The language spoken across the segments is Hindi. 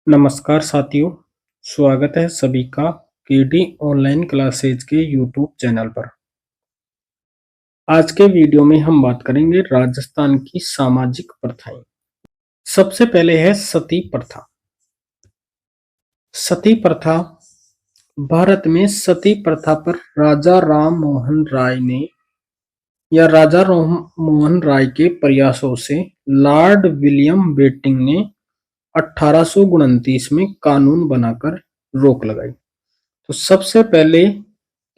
नमस्कार साथियों, स्वागत है सभी का केडी ऑनलाइन क्लासेज के यूट्यूब चैनल पर। आज के वीडियो में हम बात करेंगे राजस्थान की सामाजिक प्रथाएं। सबसे पहले है सती प्रथा। सती प्रथा भारत में सती प्रथा पर राजा राम मोहन राय ने राजा राम मोहन राय के प्रयासों से लॉर्ड विलियम बेंटिक ने 1829 में कानून बनाकर रोक लगाई। तो सबसे पहले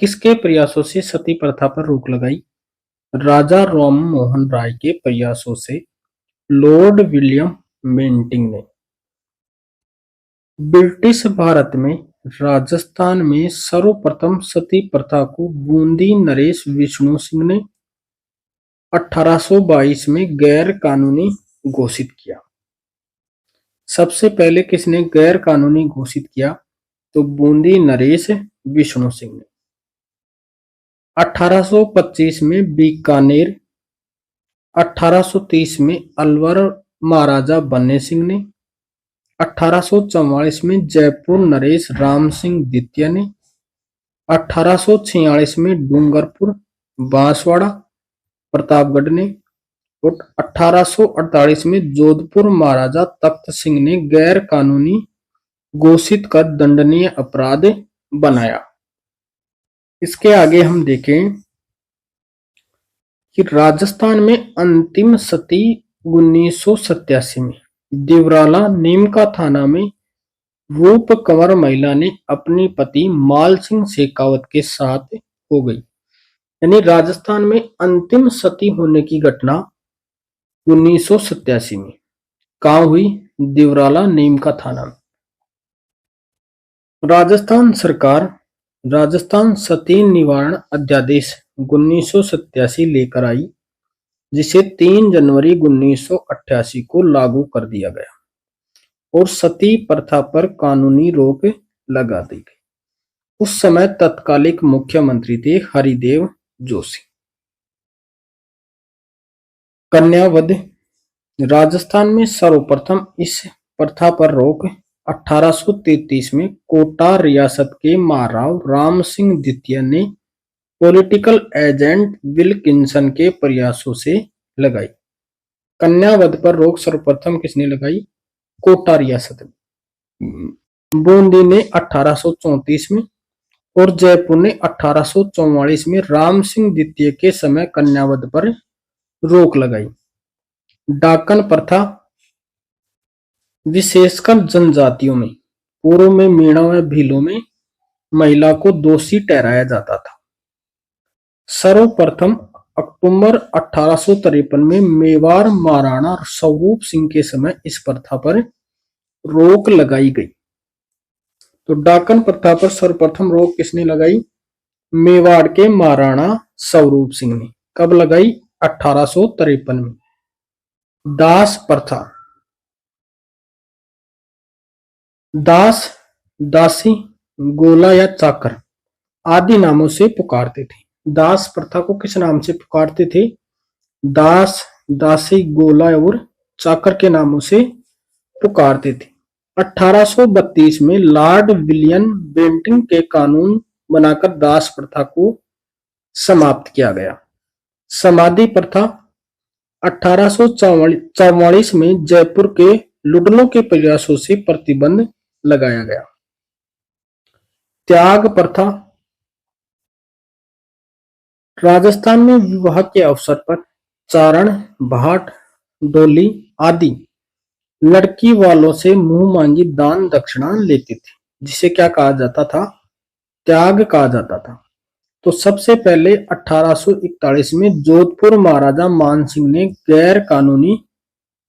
किसके प्रयासों से सती प्रथा पर रोक लगाई? राजा राम मोहन राय के प्रयासों से लॉर्ड विलियम बेंटिक ने। ब्रिटिश भारत में राजस्थान में सर्वप्रथम सती प्रथा को बूंदी नरेश विष्णु सिंह ने 1822 में गैर कानूनी घोषित किया। सबसे पहले किसने गैर कानूनी घोषित किया? तो बूंदी नरेश विष्णु सिंह ने। 1825 में बीकानेर, 1830 में अलवर महाराजा बन्ने सिंह ने, 1844 में जयपुर नरेश राम सिंह द्वितीय ने, 1846 में डूंगरपुर बांसवाड़ा प्रतापगढ़ ने और 1848 में जोधपुर महाराजा तख्त सिंह ने गैर कानूनी घोषित कर दंडनीय अपराध बनाया। इसके आगे हम देखें कि राजस्थान में अंतिम सती 1987 में दिवराला नीमका थाना में रूप कंवर महिला ने अपनी पति माल सिंह शेखावत के साथ हो गई। यानी राजस्थान में अंतिम सती होने की घटना 1987 में कहां हुई? दिवराला नीमका थाना में। राजस्थान सरकार राजस्थान सती निवारण अध्यादेश 1987 लेकर आई, जिसे 3 जनवरी 1988 को लागू कर दिया गया और सती प्रथा पर कानूनी रोक लगा दी गई। उस समय तत्कालिक मुख्यमंत्री थे हरिदेव जोशी। कन्यावध राजस्थान में सर्वप्रथम इस प्रथा पर रोक 1833 में कोटा रियासत के महाराव राम सिंह द्वितीय ने पॉलिटिकल एजेंट विल्किंसन के प्रयासों से लगाई। कन्यावध पर रोक सर्वप्रथम किसने लगाई? कोटा रियासत में। बूंदी ने 1834 में और जयपुर ने 1844 में राम सिंह द्वितीय के समय कन्यावध पर रोक लगाई। डाकन प्रथा विशेषकर जनजातियों में पूर्व में मीणा व भीलों में महिला को दोषी ठहराया जाता था। सर्वप्रथम अक्टूबर 1853 में मेवाड़ महाराणा स्वरूप सिंह के समय इस प्रथा पर रोक लगाई गई। तो डाकन प्रथा पर सर्वप्रथम रोक किसने लगाई? मेवाड़ के महाराणा स्वरूप सिंह ने। कब लगाई? 1853 में। दास प्रथा दास, दासी, गोला या चाकर आदि नामों से पुकारते थे। दास प्रथा को किस नाम से पुकारते थे? दास, दासी, गोला और चाकर के नामों से पुकारते थे। 1832 में लॉर्ड विलियम बेंटिक के कानून बनाकर दास प्रथा को समाप्त किया गया। समाधि प्रथा 1844 में जयपुर के लुडलों के प्रयासों से प्रतिबंध लगाया गया। त्याग प्रथा राजस्थान में विवाह के अवसर पर चारण, भाट, डोली आदि लड़की वालों से मुंह मांगी दान दक्षिणा लेते थे, जिसे क्या कहा जाता था? त्याग कहा जाता था। तो सबसे पहले 1841 में जोधपुर महाराजा मान सिंह ने गैर कानूनी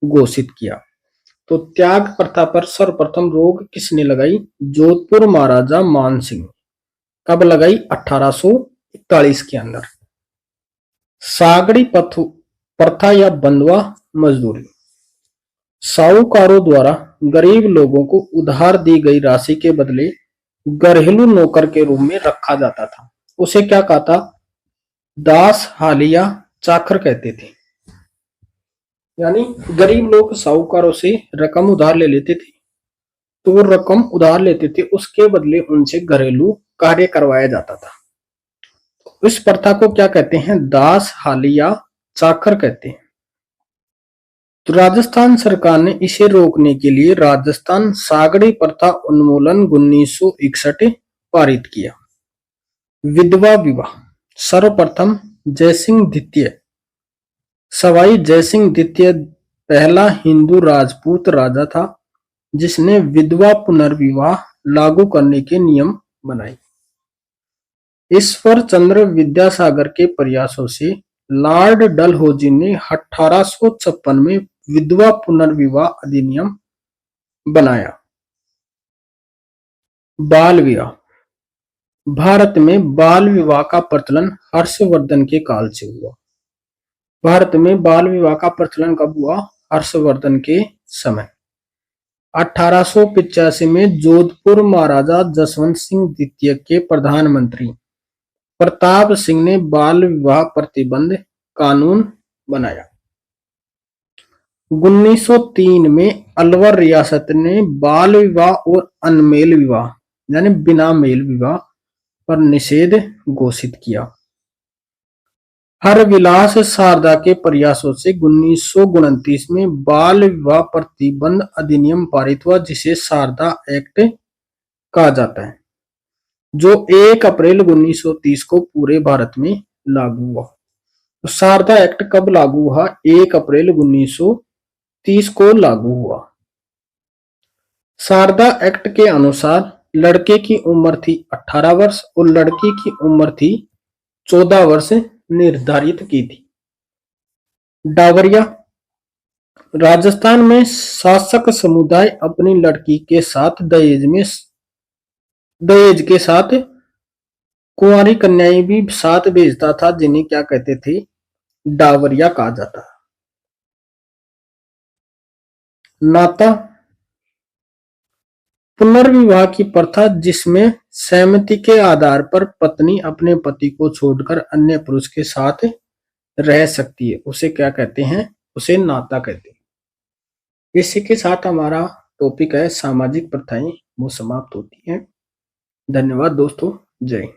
घोषित किया। तो त्याग प्रथा पर सर्वप्रथम रोक किसने लगाई? जोधपुर महाराजा मान सिंह। कब लगाई? 1841 के अंदर। सागड़ी प्रथा या बंधुआ मजदूरी साहूकारों द्वारा गरीब लोगों को उधार दी गई राशि के बदले घरेलू नौकर के रूप में रखा जाता था। उसे क्या कहा था? दास, हालिया, चाकर कहते थे। यानी गरीब लोग साहूकारों से रकम उधार ले लेते थे तो रकम उधार लेते थे, उसके बदले उनसे घरेलू कार्य करवाया जाता था। इस प्रथा को क्या कहते हैं? दास, हाली या चाकर कहते हैं। तो राजस्थान सरकार ने इसे रोकने के लिए राजस्थान सागड़ी प्रथा उन्मूलन 1961 पारित किया। विधवा विवाह सर्वप्रथम जयसिंह द्वितीय, सवाई जयसिंह द्वितीय पहला हिंदू राजपूत राजा था जिसने विधवा पुनर्विवाह लागू करने के नियम बनाए। ईश्वर चंद्र विद्यासागर के प्रयासों से लॉर्ड डलहौजी ने 1856 में विधवा पुनर्विवाह अधिनियम बनाया। बाल विवाह भारत में बाल विवाह का प्रचलन हर्षवर्धन के काल से हुआ। भारत में बाल विवाह का प्रचलन कब हुआ? हर्षवर्धन के समय। 1885 में जोधपुर महाराजा जसवंत सिंह द्वितीय के प्रधानमंत्री प्रताप सिंह ने बाल विवाह प्रतिबंध कानून बनाया। 1903 में अलवर रियासत ने बाल विवाह और अनमेल विवाह यानी बिना मेल विवाह पर निषेध घोषित किया। हरविलास शारदा के प्रयासों से 1929 में बाल विवाह प्रतिबंध अधिनियम पारित हुआ जिसे शारदा एक्ट कहा जाता है, जो 1 अप्रैल 1930 को पूरे भारत में लागू हुआ। तो शारदा एक्ट कब लागू हुआ? 1 अप्रैल 1930 को लागू हुआ। शारदा एक्ट के अनुसार लड़के की उम्र थी 18 वर्ष और लड़की की उम्र थी 14 वर्ष निर्धारित की थी। डावरिया राजस्थान में शासक समुदाय अपनी लड़की के साथ दहेज के साथ कुंवारी कन्याएं भी साथ भेजता था, जिन्हें क्या कहते थे? डावरिया कहा जाता। नाता पुनर्विवाह की प्रथा जिसमें सहमति के आधार पर पत्नी अपने पति को छोड़कर अन्य पुरुष के साथ रह सकती है, उसे क्या कहते हैं? उसे नाता कहते हैं। इसी के साथ हमारा टॉपिक है सामाजिक प्रथाएं, वो समाप्त होती है। धन्यवाद दोस्तों, जय हिंद।